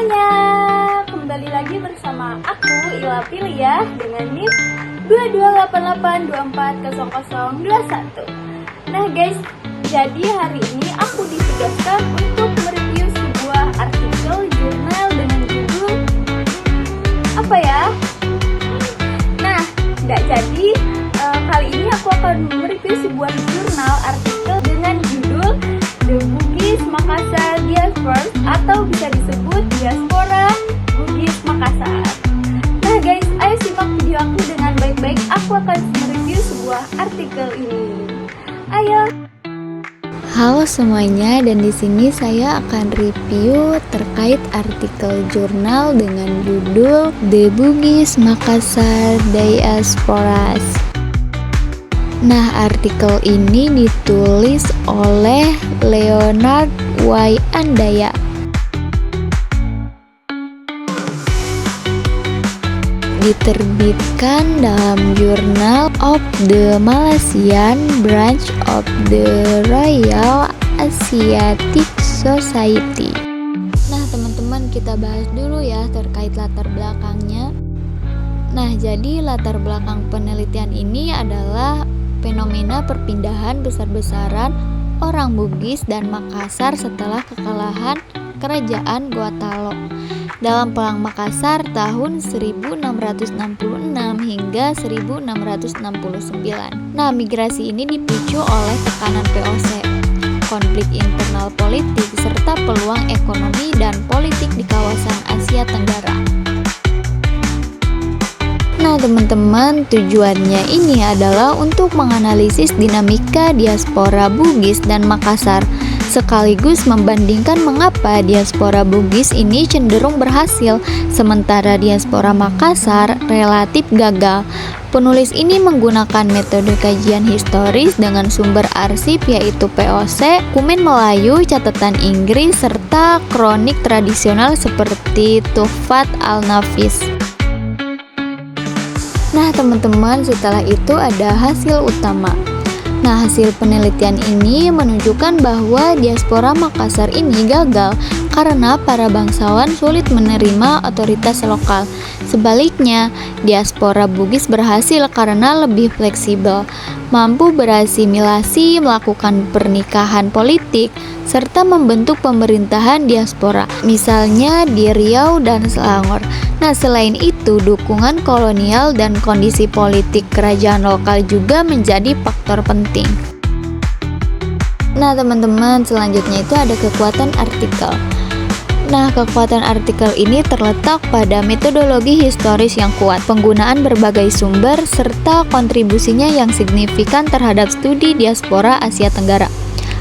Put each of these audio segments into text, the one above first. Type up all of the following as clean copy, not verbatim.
semuanya, kembali lagi bersama aku Ila Pilia dengan NIM 2288240021. Nah guys, jadi hari ini aku ditugaskan untuk mereview sebuah artikel jurnal dengan judul apa ya? Nah, nggak jadi. Kali ini aku akan mereview sebuah jurnal artikel dengan judul The Bugis Makassar Diaspora atau bisa disebut Diaspora Bugis Makassar. Nah guys, ayo simak video aku dengan baik-baik. Aku akan mereview sebuah artikel ini. Ayo. Halo semuanya, dan di sini saya akan review terkait artikel jurnal dengan judul The Bugis Makassar Diaspora. Nah, artikel ini ditulis oleh Leonard Y. Andaya. Diterbitkan dalam Journal of the Malaysian Branch of the Royal Asiatic Society. Nah, teman-teman, kita bahas dulu ya terkait latar belakangnya. Nah, jadi latar belakang penelitian ini adalah fenomena perpindahan besar-besaran orang Bugis dan Makassar setelah kekalahan Kerajaan Gorontalo dalam Perang Makassar tahun 1666 hingga 1669. Nah, migrasi ini dipicu oleh tekanan VOC, konflik internal politik, serta peluang ekonomi dan politik di kawasan Asia Tenggara. Nah teman-teman, tujuannya ini adalah untuk menganalisis dinamika diaspora Bugis dan Makassar, sekaligus membandingkan mengapa diaspora Bugis ini cenderung berhasil, sementara diaspora Makassar relatif gagal. Penulis ini menggunakan metode kajian historis dengan sumber arsip yaitu POC, Kumen Melayu, catatan Inggris, serta kronik tradisional seperti Tuhfat Al-Nafis. Nah teman-teman, setelah itu ada hasil utama. Nah, hasil penelitian ini menunjukkan bahwa diaspora Makassar ini gagal karena para bangsawan sulit menerima otoritas lokal. Sebaliknya, diaspora Bugis berhasil karena lebih fleksibel, mampu berasimilasi, melakukan pernikahan politik, serta membentuk pemerintahan diaspora, misalnya di Riau dan Selangor. Nah, selain itu, dukungan kolonial dan kondisi politik kerajaan lokal juga menjadi faktor penting. Nah, teman-teman, selanjutnya itu ada kekuatan artikel. Nah, kekuatan artikel ini terletak pada metodologi historis yang kuat, penggunaan berbagai sumber, serta kontribusinya yang signifikan terhadap studi diaspora Asia Tenggara.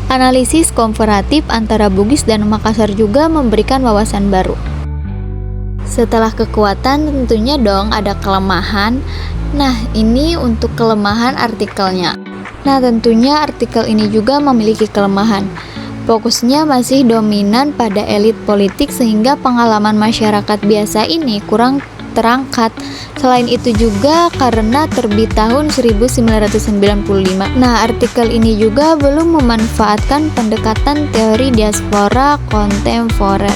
Analisis komparatif antara Bugis dan Makassar juga memberikan wawasan baru. Setelah kekuatan, tentunya dong ada kelemahan. Nah, ini untuk kelemahan artikelnya. Nah, tentunya artikel ini juga memiliki kelemahan. Fokusnya masih dominan pada elit politik sehingga pengalaman masyarakat biasa ini kurang terangkat. Selain itu juga karena terbit tahun 1995. Nah, artikel ini juga belum memanfaatkan pendekatan teori diaspora kontemporer.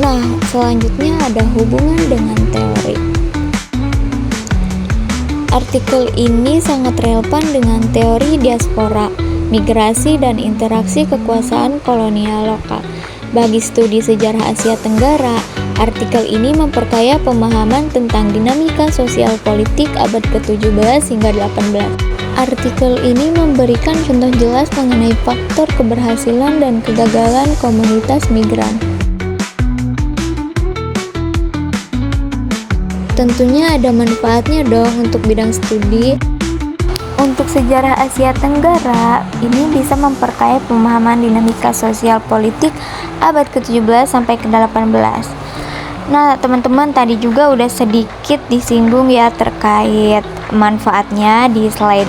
Nah, selanjutnya ada hubungan dengan teori. Artikel ini sangat relevan dengan teori diaspora, migrasi, dan interaksi kekuasaan kolonial lokal. Bagi studi sejarah Asia Tenggara, artikel ini memperkaya pemahaman tentang dinamika sosial politik abad ke-17 hingga 18. Artikel ini memberikan contoh jelas mengenai faktor keberhasilan dan kegagalan komunitas migran. Tentunya ada manfaatnya dong untuk bidang studi. Untuk sejarah Asia Tenggara, ini bisa memperkaya pemahaman dinamika sosial politik abad ke-17 sampai ke-18. Nah, teman-teman, tadi juga udah sedikit disinggung ya terkait manfaatnya di slide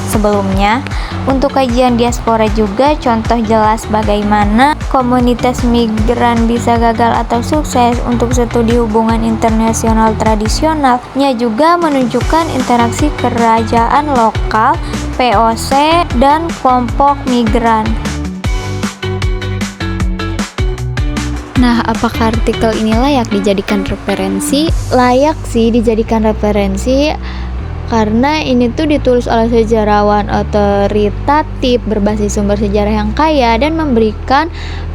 sebelumnya. Untuk kajian diaspora juga contoh jelas bagaimana komunitas migran bisa gagal atau sukses. Untuk studi hubungan internasional tradisionalnya juga menunjukkan interaksi kerajaan lokal, VOC, dan kelompok migran. Nah, apakah artikel ini layak dijadikan referensi? Layak sih dijadikan referensi karena ini tuh ditulis oleh sejarawan otoritatif berbasis sumber sejarah yang kaya dan memberikan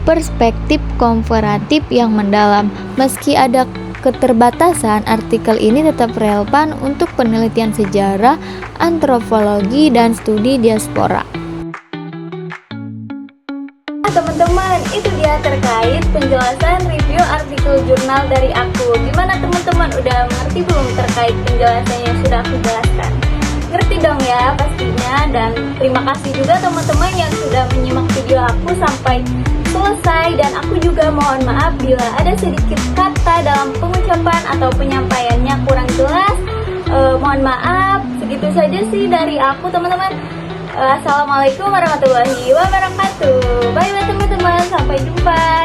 perspektif komparatif yang mendalam. Meski ada keterbatasan, artikel ini tetap relevan untuk penelitian sejarah, antropologi, dan studi diaspora. Teman-teman, itu dia terkait penjelasan review artikel jurnal dari aku. Gimana teman-teman, udah mengerti belum terkait penjelasan yang sudah aku jelaskan? Ngerti dong ya pastinya. Dan terima kasih juga teman-teman yang sudah menyimak video aku sampai selesai. Dan aku juga mohon maaf bila ada sedikit kata dalam pengucapan atau penyampaiannya kurang jelas. Mohon maaf, segitu saja sih dari aku teman-teman. Assalamualaikum warahmatullahi wabarakatuh. Bye bye teman-teman, sampai jumpa.